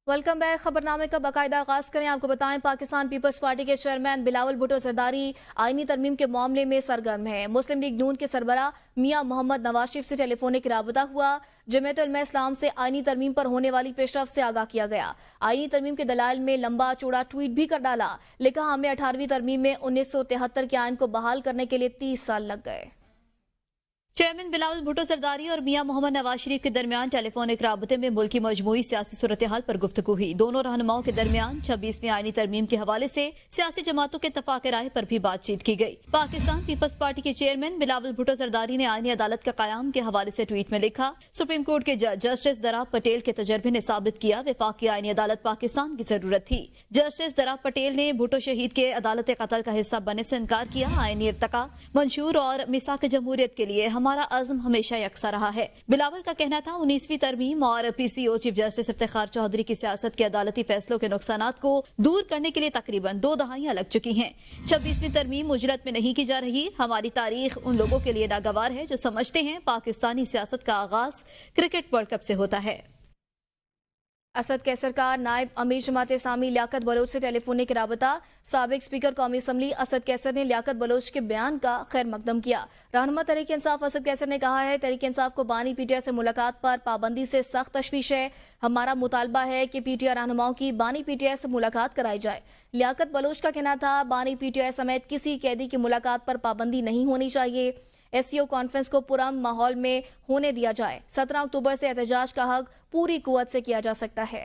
Welcome back. खबरनामे का बाकायदा आगाज करें। आपको बताएं, पाकिस्तान पीपल्स पार्टी के चेयरमैन बिलावल भुट्टो जरदारी आईनी तरमीम के मामले में सरगर्म है। मुस्लिम लीग नून के सरबरा मियां मोहम्मद नवाज शरीफ से टेलीफोनिक राबता हुआ। जमीयत उलमा इस्लाम से आईनी तरमीम पर होने वाली पेशरफ से आगाह किया गया। आईनी तरमीम के दलाइल में लंबा चौड़ा ट्वीट भी कर डाला। लिखा, हमें 18वीं तरमीम में 1973 के आइन को बहाल करने के लिए 30 साल लग गए। चेयरमैन बिलावल भुट्टो जरदारी और मियां मोहम्मद नवाज शरीफ के दरमियान टेलीफोनिक राबते में मुल्क की मजमूई सियासी सूरत हाल पर गुफ्तगू हुई। दोनों रहनुमाओं के दरमियान 26वीं आईनी तरमीम के हवाले से सियासी जमातों के इत्तफाक राय पर भी बातचीत की गई। पाकिस्तान पीपल्स पार्टी के चेयरमैन बिलावल भुट्टो जरदारी ने आईनी अदालत का कयाम के हवाले से ट्वीट में लिखा, सुप्रीम कोर्ट के जज जस्टिस दराब पटेल के तजर्बे ने साबित किया वफाकी आईनी अदालत पाकिस्तान की जरूरत थी। जस्टिस दराब पटेल ने भुट्टो शहीद के अदालत कत्ल का हिस्सा बनने से इनकार किया। आईनी इर्तका मंशूर और मिसाक जमहूरियत के लिए हमारा अज़्म हमेशा यकसा रहा है। बिलावल का कहना था, 19वीं तरमीम और PCO chief justice Iftikhar Chaudhry की सियासत के अदालती फैसलों के नुकसानात को दूर करने के लिए तकरीबन 2 दहाइयां लग चुकी हैं। 26वीं तरमीम मुजरत में नहीं की जा रही। हमारी तारीख उन लोगों के लिए नागवार है जो समझते हैं पाकिस्तानी सियासत का आगाज क्रिकेट वर्ल्ड कप से होता है। असद कैसर का नायब अमीर जमात इस्लामी लियाकत बलोच से टेलीफोनिक राबता। साबिक स्पीकर कौमी असम्बली असद कैसर ने लियाकत बलोच के बयान का खैर मकदम किया। रहनुमा तहरीक इंसाफ असद कैसर ने कहा है, तहरीक इंसाफ को बानी पीटीआई से मुलाकात पर पाबंदी से सख्त तशवीश है। हमारा मुतालबा है कि पीटीआई रहनुमाओं की बानी पीटीआई से मुलाकात कराई जाए। लियाकत बलोच का कहना था, बानी पीटीआई समेत किसी कैदी की मुलाकात पर पाबंदी नहीं होनी चाहिए। एससीओ कॉन्फ्रेंस को पुरअमन माहौल में होने दिया जाए। 17 अक्टूबर से एहतजाज का हक पूरी कुव्वत से किया जा सकता है।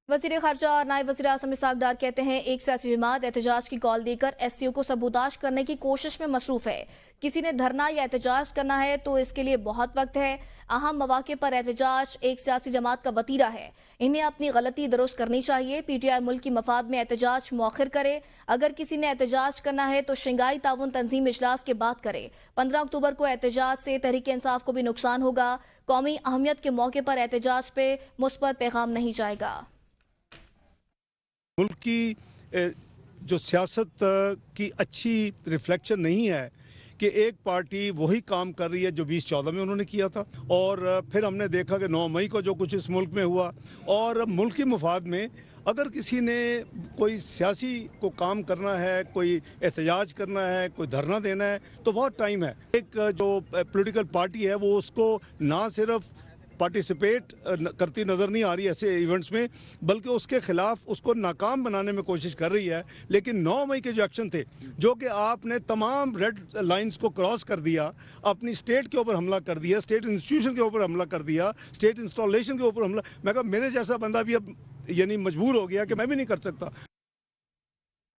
वज़ीर ख़ारजा और नायब वज़ीर आज़म इसहाक़ डार कहते हैं, एक सियासी जमात एहतजाज की कॉल देकर एससीओ को सबूताज करने की कोशिश में मसरूफ़ है। किसी ने धरना या एहतजाज करना है तो इसके लिए बहुत वक्त है। अहम मौक़े पर एहतजाज एक सियासी जमात का वतीरा है। इन्हें अपनी गलती दुरुस्त करनी चाहिए। पीटीआई मुल्क की मफाद में एहतजाज मौखिर करे। अगर किसी ने एहतजाज करना है तो शंघाई ताउन तंजीम इजलास के बाद करे। 15 अक्टूबर को एहतजाज से तहरीक इंसाफ को भी नुकसान होगा। कौमी अहमियत के मौके पर एहतजाज पे मुस्बत पैगाम नहीं जाएगा। मुल्क की जो सियासत की अच्छी रिफ्लेक्शन नहीं है कि एक पार्टी वही काम कर रही है जो 2014 में उन्होंने किया था, और फिर हमने देखा कि 9 मई को जो कुछ इस मुल्क में हुआ। और मुल्क की मफाद में अगर किसी ने कोई सियासी को काम करना है, कोई एहतजाज करना है, कोई धरना देना है तो बहुत टाइम है। एक जो पॉलिटिकल पार्टी है वो उसको ना सिर्फ पार्टिसिपेट करती नज़र नहीं आ रही ऐसे इवेंट्स में, बल्कि उसके खिलाफ उसको नाकाम बनाने में कोशिश कर रही है। लेकिन 9 मई के जो एक्शन थे, जो कि आपने तमाम रेड लाइंस को क्रॉस कर दिया, अपनी स्टेट के ऊपर हमला कर दिया, स्टेट इंस्टीट्यूशन के ऊपर हमला कर दिया, स्टेट इंस्टॉलेशन के ऊपर हमला, मैं कहा मेरे जैसा बंदा भी अब यानी मजबूर हो गया कि मैं भी नहीं कर सकता।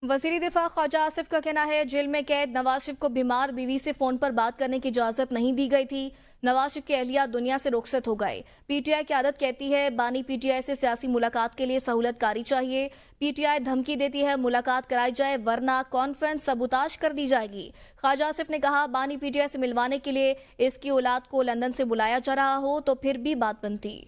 वज़ीर दिफा ख्वाजा आसिफ का कहना है, जेल में कैद नवाज शरीफ को बीमार बीवी से फोन पर बात करने की इजाजत नहीं दी गई थी। नवाज शरीफ के अहलिया दुनिया से रुखसत हो गए। पीटीआई की आदत कहती है, बानी पीटीआई से सियासी मुलाकात के लिए सहूलत कारी चाहिए। पीटीआई धमकी देती है मुलाकात कराई जाए वरना कॉन्फ्रेंस सबूताज कर दी जाएगी। ख्वाजा आसिफ ने कहा, बानी पीटीआई से मिलवाने के लिए इसकी औलाद को लंदन से बुलाया जा रहा हो तो फिर भी बात बनती।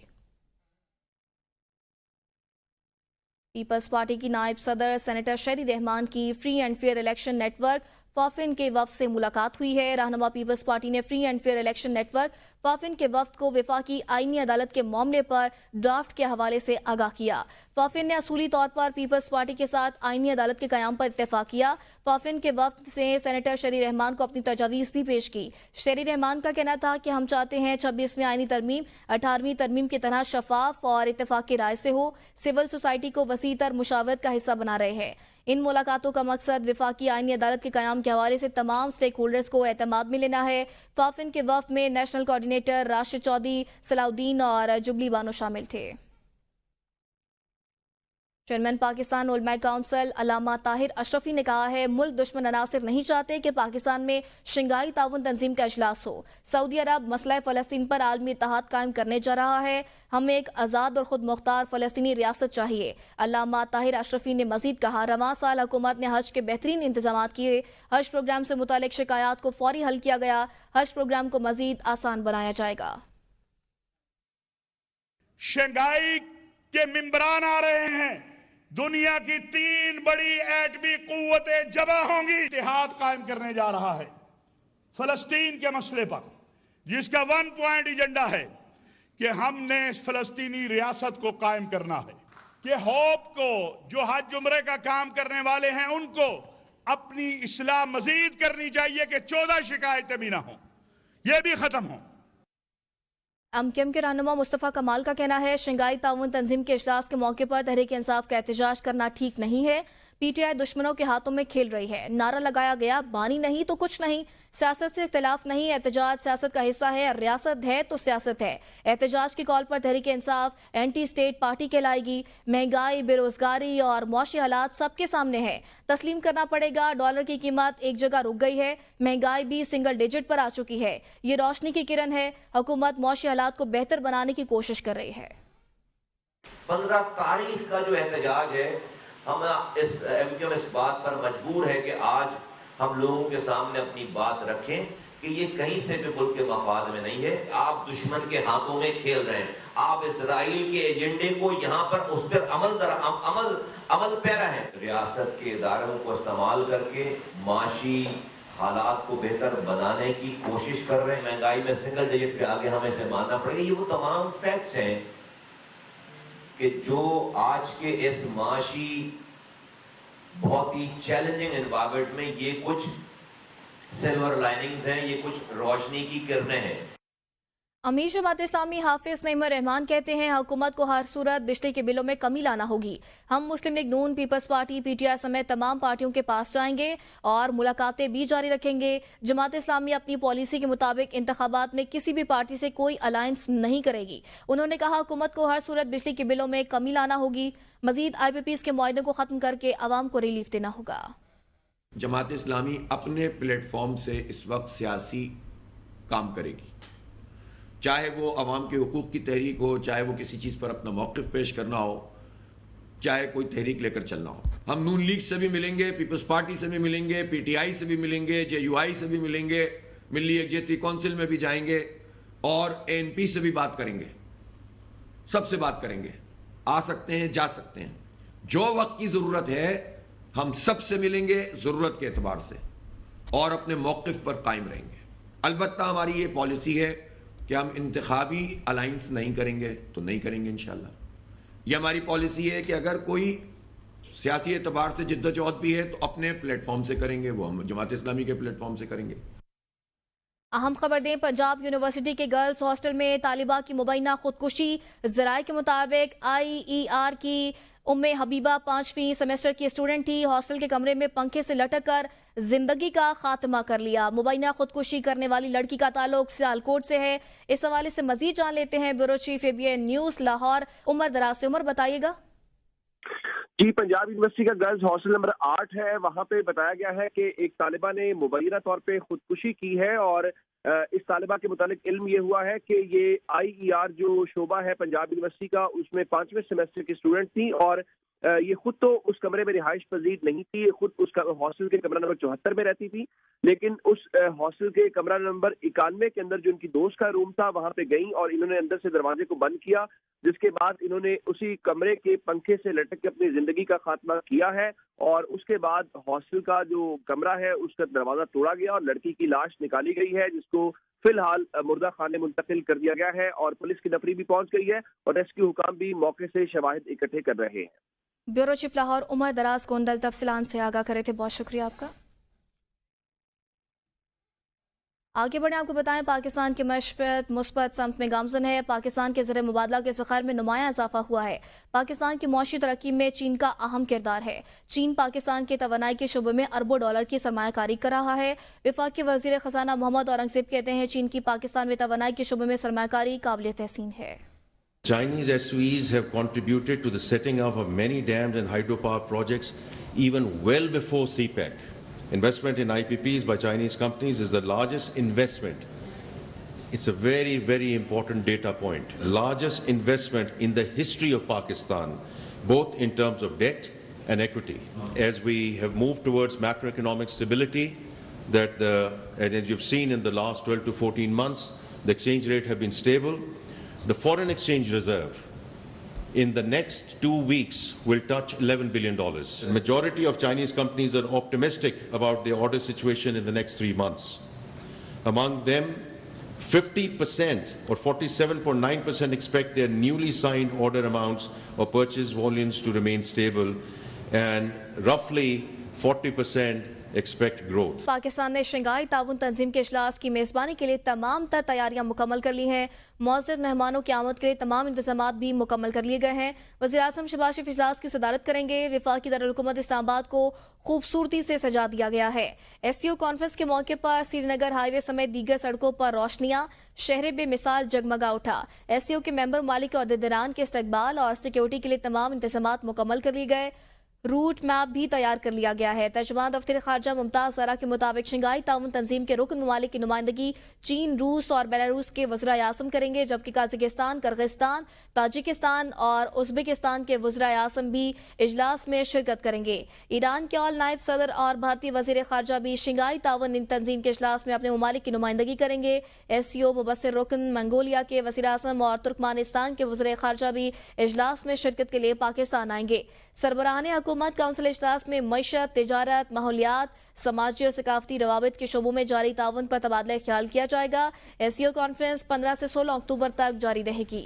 पीपल्स पार्टी की नायब सदर सेनेटर शेरी रहमान की free and fair election network FAFEN के वफ्द से मुलाकात हुई है। रहनुमा पीपल्स पार्टी ने free and fair election network FAFEN के वफ्द को वफाकी आईनी अदालत के मामले पर ड्राफ्ट के हवाले से आगाह किया। फाफिन ने असूली तौर पर पीपल्स पार्टी के साथ आईनी अदालत के कयाम पर इत्तेफाक किया। फाफिन के वफ्द से सेनेटर शेरी रहमान को अपनी तजावीज़ भी पेश की। शेरी रहमान का कहना था कि हम चाहते हैं 26वीं आईनी तरमीम 18वीं तरमीम की तरह शफाफ और इत्तेफाक की राय से हो। सिविल सोसाइटी को वसीतर मुशावरत का हिस्सा बना रहे हैं। इन मुलाकातों का मकसद वफाकी आईनी अदालत के कयाम के हवाले से तमाम स्टेक होल्डर्स को एतमाद में लेना है। फाफिन के वफ्द में नेशनल कोऑर्डिनेटर राशिद चौधरी, सलाउद्दीन और जुबली बानो शामिल थे। चेयरमैन पाकिस्तान उलमा काउंसिल अल्लामा ताहिर अशरफी ने कहा है, मुल्क दुश्मन अनासिर नहीं चाहते कि पाकिस्तान में शंघाई ताउन तंजीम का इजलास हो। सऊदी अरब मसला फ़लस्तीन पर आलमी इत्तेहाद कायम करने जा रहा है। हमें एक आज़ाद और खुद मुख्तार फ़लस्तीनी रियासत चाहिए। अल्लामा ताहिर अशरफी ने मजीद कहा, रवां साल हुकूमत ने हज के बेहतरीन इंतजाम किए। हज प्रोग्राम से मुतालिक शिकायत को फौरी हल किया गया। हज प्रोग्राम को मजीद आसान बनाया जाएगा। शंघाई के मिंबरान आ रहे हैं, दुनिया की 3 बड़ी एटमी कुव्वतें जमा होंगी। इत्तेहाद कायम करने जा रहा है फलस्तीन के मसले पर, जिसका 1 पॉइंट एजेंडा है کہ ہم نے اس فلسطینی ریاست کو قائم کرنا ہے، کہ ہوپ کو جو حج عمرے کا کام کرنے والے ہیں ان کو اپنی اصلاح مزید کرنی چاہیے کہ 14 شکایتیں بھی نہ ہوں، یہ بھی ختم ہوں۔ MKM کے رہنما مصطفیٰ کمال کا کہنا ہے شنگھائی تعاون تنظیم کے اجلاس کے موقع پر تحریک انصاف کا احتجاج کرنا ٹھیک نہیں ہے۔ PTI دشمنوں کے ہاتھوں میں کھیل رہی ہے۔ نعرہ لگایا گیا بانی نہیں تو کچھ نہیں، سیاست سے اختلاف نہیں، احتجاج سیاست کا حصہ ہے، ریاست ہے تو سیاست ہے۔ احتجاج کی کال پر Tehreek Insaf anti state party کہلائے گی۔ مہنگائی، بے روزگاری اور معاشی حالات سب کے سامنے ہے، تسلیم کرنا پڑے گا۔ ڈالر کی قیمت ایک جگہ رک گئی ہے، مہنگائی بھی سنگل ڈیجٹ پر آ چکی ہے، یہ روشنی کی کرن ہے۔ حکومت معاشی حالات کو بہتر بنانے کی کوشش کر رہی ہے۔ 15 تاریخ کا جو احتجاج ہے، ہم MKM اس بات پر مجبور ہے کہ آج ہم لوگوں کے سامنے اپنی بات رکھیں کہ یہ کہیں سے بھی ملک کے مفاد میں نہیں ہے۔ آپ دشمن کے ہاتھوں میں کھیل رہے ہیں، آپ اسرائیل کے ایجنڈے کو یہاں پر اس پر عمل پیرا ہے۔ ریاست کے اداروں کو استعمال کر کے معاشی حالات کو بہتر بنانے کی کوشش کر رہے ہیں۔ مہنگائی میں سنگل ڈیجٹ پہ آگے ہمیں اسے ماننا پڑے گا۔ یہ وہ تمام فیکٹس ہیں کہ جو آج کے اس معاشی بہت ہی چیلنجنگ انوائرمنٹ میں یہ کچھ سلور لائننگز ہیں، یہ کچھ روشنی کی کرنیں ہیں۔ امیر جماعت اسلامی حافظ نعیم الرحمان کہتے ہیں حکومت کو ہر صورت بجلی کے بلوں میں کمی لانا ہوگی۔ ہم مسلم لیگ نون، پیپلز پارٹی، PTI سمیت تمام پارٹیوں کے پاس جائیں گے اور ملاقاتیں بھی جاری رکھیں گے۔ جماعت اسلامی اپنی پالیسی کے مطابق انتخابات میں کسی بھی پارٹی سے کوئی الائنس نہیں کرے گی۔ انہوں نے کہا حکومت کو ہر صورت بجلی کے بلوں میں کمی لانا ہوگی، مزید IPPs کے معاہدوں کو ختم کر کے عوام کو ریلیف دینا ہوگا۔ جماعت اسلامی اپنے پلیٹ فارم سے اس وقت سیاسی کام کرے گی، چاہے وہ عوام کے حقوق کی تحریک ہو، چاہے وہ کسی چیز پر اپنا موقف پیش کرنا ہو، چاہے کوئی تحریک لے کر چلنا ہو۔ ہم نون لیگ سے بھی ملیں گے، پیپلز پارٹی سے بھی ملیں گے، PTI سے بھی ملیں گے، JUI سے بھی ملیں گے، ملی یکجہتی کونسل میں بھی جائیں گے اور ANP سے بھی بات کریں گے، سب سے بات کریں گے۔ آ سکتے ہیں، جا سکتے ہیں، جو وقت کی ضرورت ہے ہم سب سے ملیں گے ضرورت کے اعتبار سے اور اپنے موقف پر قائم رہیں گے۔ البتہ ہماری یہ پالیسی ہے کہ ہم انتخابی الائنس نہیں کریں گے تو نہیں کریں گے انشاءاللہ۔ یہ ہماری پالیسی ہے کہ اگر کوئی سیاسی اعتبار سے جد و جہد بھی ہے تو اپنے پلیٹ فارم سے کریں گے، وہ ہم جماعت اسلامی کے پلیٹ فارم سے کریں گے۔ اہم خبر دیں، پنجاب یونیورسٹی کے گرلز ہاسٹل میں طالبہ کی مبینہ خودکشی۔ ذرائع کے مطابق IER کی حبیبہ 5ویں سیمسٹر کی اسٹوڈنٹ تھی، ہاسٹل کے کمرے میں پنکھے سے لٹک کر زندگی کا خاتمہ کر لیا۔ مبینہ خودکشی کرنے والی لڑکی کا تعلق سیالکوٹ سے ہے۔ اس حوالے سے مزید جان لیتے ہیں bureau chief ABN news Lahore Umar Daraz سے۔ عمر، بتائیے گا۔ جی، پنجاب یونیورسٹی کا گرلز ہاسٹل نمبر 8 ہے، وہاں پہ بتایا گیا ہے کہ ایک طالبہ نے مبینہ طور پہ خودکشی کی ہے اور اس طالبہ کے متعلق علم یہ ہوا ہے کہ یہ IER جو شعبہ ہے پنجاب یونیورسٹی کا، اس میں 5ویں سیمسٹر کی اسٹوڈنٹ تھی اور یہ خود تو اس کمرے میں رہائش پذیر نہیں تھی، یہ خود اس ہاسٹل کے کمرہ نمبر 74 میں رہتی تھی، لیکن اس ہاسٹل کے کمرہ نمبر 91 کے اندر جو ان کی دوست کا روم تھا وہاں پہ گئیں اور انہوں نے اندر سے دروازے کو بند کیا، جس کے بعد انہوں نے اسی کمرے کے پنکھے سے لٹک کے اپنی زندگی کا خاتمہ کیا ہے اور اس کے بعد ہاسٹل کا جو کمرہ ہے اس کا دروازہ توڑا گیا اور لڑکی کی لاش نکالی گئی ہے، جس کو فی الحال مردہ خانے منتقل کر دیا گیا ہے اور پولیس کی نفری بھی پہنچ گئی ہے اور ریسکیو حکام بھی موقع سے شواہد اکٹھے کر رہے ہیں۔ بیورو چیف لاہور عمر دراز گوندل تفصیلات سے آگاہ کرے تھے، بہت شکریہ آپ کا۔ آگے بڑھیں، آپ کو بتائیں پاکستان کی معیشت مثبت سمت میں گامزن ہے۔ پاکستان کے زر مبادلہ کے ذخائر میں نمایاں اضافہ ہوا ہے۔ پاکستان کی معاشی ترقی میں چین کا اہم کردار ہے۔ چین پاکستان کے توانائی کے شعبے میں اربوں ڈالر کی سرمایہ کاری کر رہا ہے۔ وفاقی وزیر خزانہ محمد اورنگزیب کہتے ہیں چین کی پاکستان میں توانائی کے شعبے میں سرمایہ کاری قابل تحسین ہے۔ Chinese SOEs have contributed to the setting up of many dams and hydropower projects even well before CPEC. Investment in IPPs by Chinese companies is the largest investment. It's a very, very important data point. Largest investment in the history of Pakistan, both in terms of debt and equity. As we have moved towards macroeconomic stability, and as you've seen in the last 12 to 14 months, the exchange rate have been stable. The foreign exchange reserve in the next 2 weeks will touch $11 billion. The majority of Chinese companies are optimistic about their order situation in the next 3 months. Among them, 50% or 47.9% expect their newly signed order amounts or purchase volumes to remain stable, and roughly 40% expect growth. Pakistan ने Shanghai ताउन तंजीम के इजलास की मेज़बानी के लिए तमाम तर तैयारियां मुकम्मल कर ली हैं। मौजूद मेहमानों की आमद के लिए तमाम इंतजामात भी मुकम्मल कर लिए गए हैं। वज़ीर-ए-आज़म शहबाज शरीफ इजलास की सदारत करेंगे। वफाकी दारुल-हुकूमत इस्लामाबाद को खूबसूरती से सजा दिया गया है। SCO कॉन्फ्रेंस के मौके पर श्रीनगर हाईवे समेत दीगर सड़कों पर रोशनियां, शहर बेमिसाल जगमगा उठा। SCO के मेंबर मालिक और अहदेदारान के इस्तकबाल और सिक्योरिटी के लिए तमाम इंतजामात मुकम्मल कर लिए गए। रूट मैप भी तैयार कर लिया गया है। तर्जुमान दफ्तर खारजा मुमताज ज़रा के मुताबिक शंघाई ताउन तंजीम के रुकन ममालिक की नुमाइंदगी चीन, रूस और बेलारूस के वज़ीर-ए-आज़म करेंगे, जबकि काज़ाकिस्तान, किर्गिस्तान, ताजिकिस्तान और उज़्बेकिस्तान के वज़ीर-ए-आज़म भी इजलास में शिरकत करेंगे। ईरान के ऑल नायब सदर और भारतीय वज़ीर खारजा भी शंघाई ताउन तंजीम के इजलास में अपने ममालिक की नुमाइंदगी करेंगे। SCO मुबस्सिर रुकन मंगोलिया के वज़ीर-ए-आज़म और तुर्कमानिस्तान के वज़ीर खारजा भी इजलास में शिरकत के लिए पाकिस्तान आएंगे। सरबराहान हुकूमत काउंसिल इजलास में मईशत, तिजारत, माहौलियात, समाजी और सकाफती रवाबित के शोबों में जारी ताउन पर तबादला ख्याल किया जाएगा। SCO कॉन्फ्रेंस 15 से 16 अक्टूबर तक जारी रहेगी।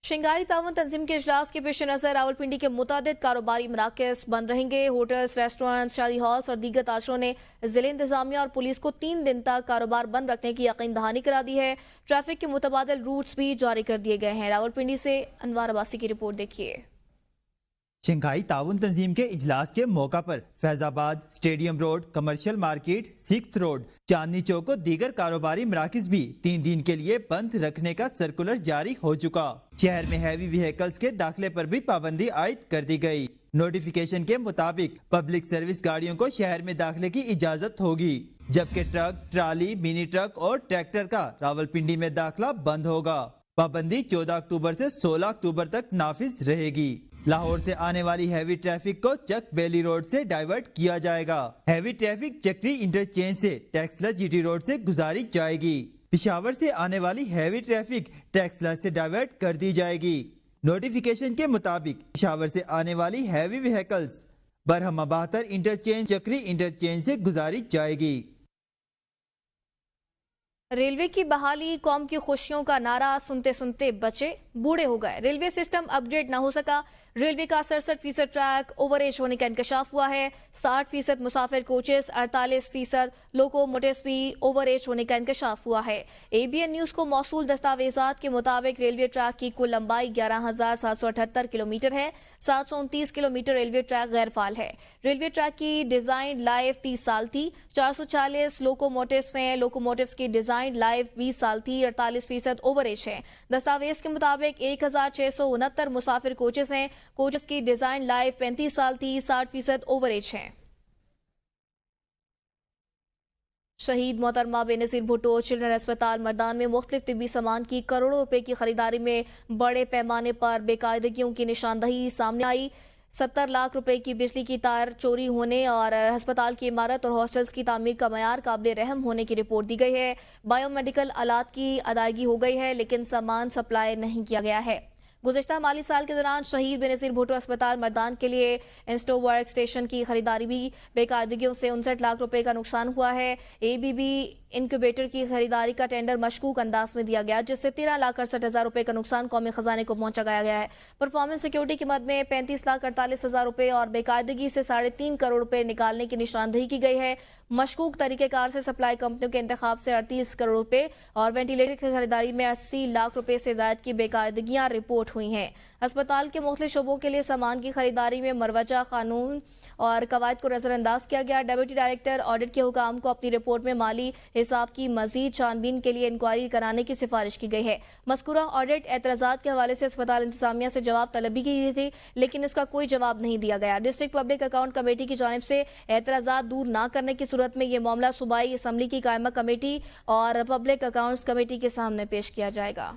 शंघाई ताउन तंजीम के इजलास के पेश नज़र रावलपिंडी के मुतादिद कारोबारी मराकज़ बंद रहेंगे। होटल्स, रेस्टोरेंट्स, शादी हॉल्स और दीगर ताजरों ने ज़िले इंतजामिया और पुलिस को 3 दिन तक कारोबार बंद रखने की यकीन दहानी करा दी है। ट्रैफिक के मुतबादिल रूट्स भी जारी कर दिए गए हैं। रावलपिंडी से अनवार अब्बासी की रिपोर्ट देखिए। शंघाई ताउन तंजीम के इजलास के मौका पर Faizabad, stadium road, commercial market, 6th road, Chandni Chowk और दीगर कारोबारी मराकज़ भी 3 दिन के लिए बंद रखने का सर्कुलर जारी हो चुका। शहर में हैवी व्हीकल्स के दाखिले पर भी पाबंदी आयद कर दी गई। नोटिफिकेशन के मुताबिक पब्लिक सर्विस गाड़ियों को शहर में दाखिले की इजाजत होगी, जबकि ट्रक, ट्राली, मिनी ट्रक और ट्रैक्टर का रावलपिंडी में दाखिला बंद होगा। पाबंदी 14 अक्टूबर से 16 अक्टूबर तक नाफिज रहेगी। लाहौर से आने वाली हैवी ट्रैफिक को चक बेली रोड से डाइवर्ट किया जाएगा। हैवी ट्रैफिक चक्री इंटरचेंज से टैक्सला GT रोड से गुजारी जाएगी। पिशावर से आने वाली हैवी ट्रैफिक टैक्सला से डाइवर्ट कर दी जाएगी। नोटिफिकेशन के मुताबिक पिशावर से आने वाली हैवी व्हीकल्स बरहमा 72 इंटरचेंज, चक्री इंटरचेंज से गुजारी जाएगी। रेलवे की बहाली, कौम की खुशियों का नारा सुनते सुनते बच्चे बूढ़े हो गए। रेलवे सिस्टम अपग्रेड न हो सका। रेलवे का 67% ट्रैक ओवरेज होने का इंकशाफ हुआ है। 60% मुसाफिर कोचेस, 48% लोकोमोटिव्स भी ओवरेज होने का इंकशाफ हुआ है। ABN न्यूज को मौसूल दस्तावेजात के मुताबिक रेलवे ट्रैक की कुल लंबाई 11,778 किलोमीटर है। 729 किलोमीटर रेलवे ट्रैक गैर फाल है। रेलवे ट्रैक की डिजाइन लाइफ 30 साल थी। 440 लोकोमोटिव्स हैं। लोकोमोटिव्स की डिजाइन लाइफ 20 साल थी। 48% ओवरेज है। दस्तावेज के मुताबिक 1,669 मुसाफिर कोचेस हैं। कोचेस की डिजाइन लाइफ 35 साल थी। 60% ओवरेज है। शहीद मोहतरमा बेनज़ीर भुट्टो चिल्ड्रन अस्पताल मर्दान में मुख्तलिफ तिब्बी सामान की करोड़ों रुपए की खरीदारी में बड़े पैमाने पर बेकायदगियों की निशानदही सामने आई। 70 लाख रुपए की बिजली की तार चोरी होने और अस्पताल की इमारत और हॉस्टल्स की तामीर का मयार काबिल रहम होने की रिपोर्ट दी गई है। बायोमेडिकल आलात की अदायगी हो गई है, लेकिन सामान सप्लाई नहीं किया गया है। गुज़िश्ता माली साल के दौरान शहीद बेनज़ीर भुट्टो अस्पताल मर्दान के लिए इंस्टो वर्क स्टेशन की खरीदारी भी बेकायदगियों से 59 लाख रुपए का नुकसान हुआ है। ABB इंक्यूबेटर की खरीदारी का टेंडर मशकूक अंदाज में दिया गया, जिससे 13,68,000 रुपए का नुकसान कौमी खजाने को पहुंचाया गया है। परफॉर्मेंस सिक्योरिटी की मद में 35,48,000 रुपए और बेकायदगी से 3.5 करोड़ रुपए निकालने की निशानदही की गई है। मशकूक तरीकेकार से सप्लाई कंपनियों के इंतखाब से 38 करोड़ रुपए और वेंटिलेटर की खरीदारी में 80 लाख रुपए से ज्यादा की बेकायदगियां रिपोर्ट हुई हैं। अस्पताल के मुख्तलिफ शोबों के लिए सामान की खरीदारी में मरवजा कानून और कवायद को नजरअंदाज किया गया। डेप्यूटी डायरेक्टर ऑडिट के हुकाम को अपनी रिपोर्ट में माली हिसाब की मजीद छानबीन के लिए इंक्वायरी कराने की सिफारिश की गई है। मज़कूरा ऑडिट एतराज़ात के हवाले से अस्पताल इंतजामिया से जवाब तलबी की गई थी, लेकिन इसका कोई जवाब नहीं दिया गया। डिस्ट्रिक्ट पब्लिक अकाउंट कमेटी की जानिब से एतराज़ात दूर न करने की सूरत में यह मामला सूबाई असम्बली की कायमा कमेटी और पब्लिक अकाउंट्स कमेटी के सामने पेश किया जाएगा।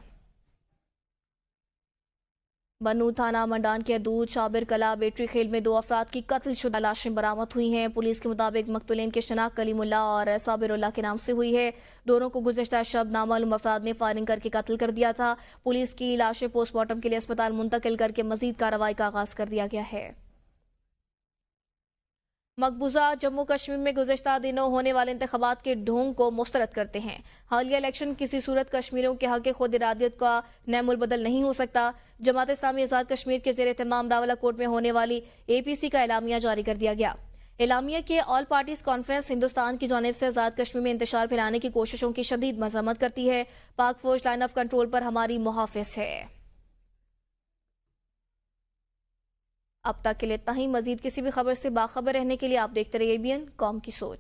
बनू थाना मंडान के हदूद शाबिर कला बैटरी खेल में 2 अफराद की कत्ल शुदा लाशें बरामद हुई हैं। पुलिस के मुताबिक मकतूलेन की शनाख्त कलीमुल्लाह और साबिरुल्लाह के नाम से हुई है। दोनों को गुज़श्ता शब नामालूम अफराद ने फायरिंग करके कत्ल कर दिया था। पुलिस की लाशें पोस्टमार्टम के लिए अस्पताल मुंतकिल करके मजीद कार्रवाई का आगाज कर दिया गया है। مقبوضہ جموں کشمیر میں گزشتہ دنوں ہونے والے انتخابات کے ڈھونگ کو مسترد کرتے ہیں۔ حالیہ الیکشن کسی صورت کشمیریوں کے حق خود ارادیت کا نعم البدل نہیں ہو سکتا۔ جماعت اسلامی آزاد کشمیر کے زیر اہتمام راولہ کوٹ میں ہونے والی APC کا اعلامیہ جاری کر دیا گیا۔ اعلامیہ کے آل پارٹیز کانفرنس ہندوستان کی جانب سے آزاد کشمیر میں انتشار پھیلانے کی کوششوں کی شدید مذمت کرتی ہے۔ پاک فوج لائن آف کنٹرول پر ہماری محافظ ہے۔ اب تک کے لیے اتنا ہی۔ مزید کسی بھی خبر سے باخبر رہنے کے لیے آپ دیکھتے رہیے ABN قوم کی سوچ۔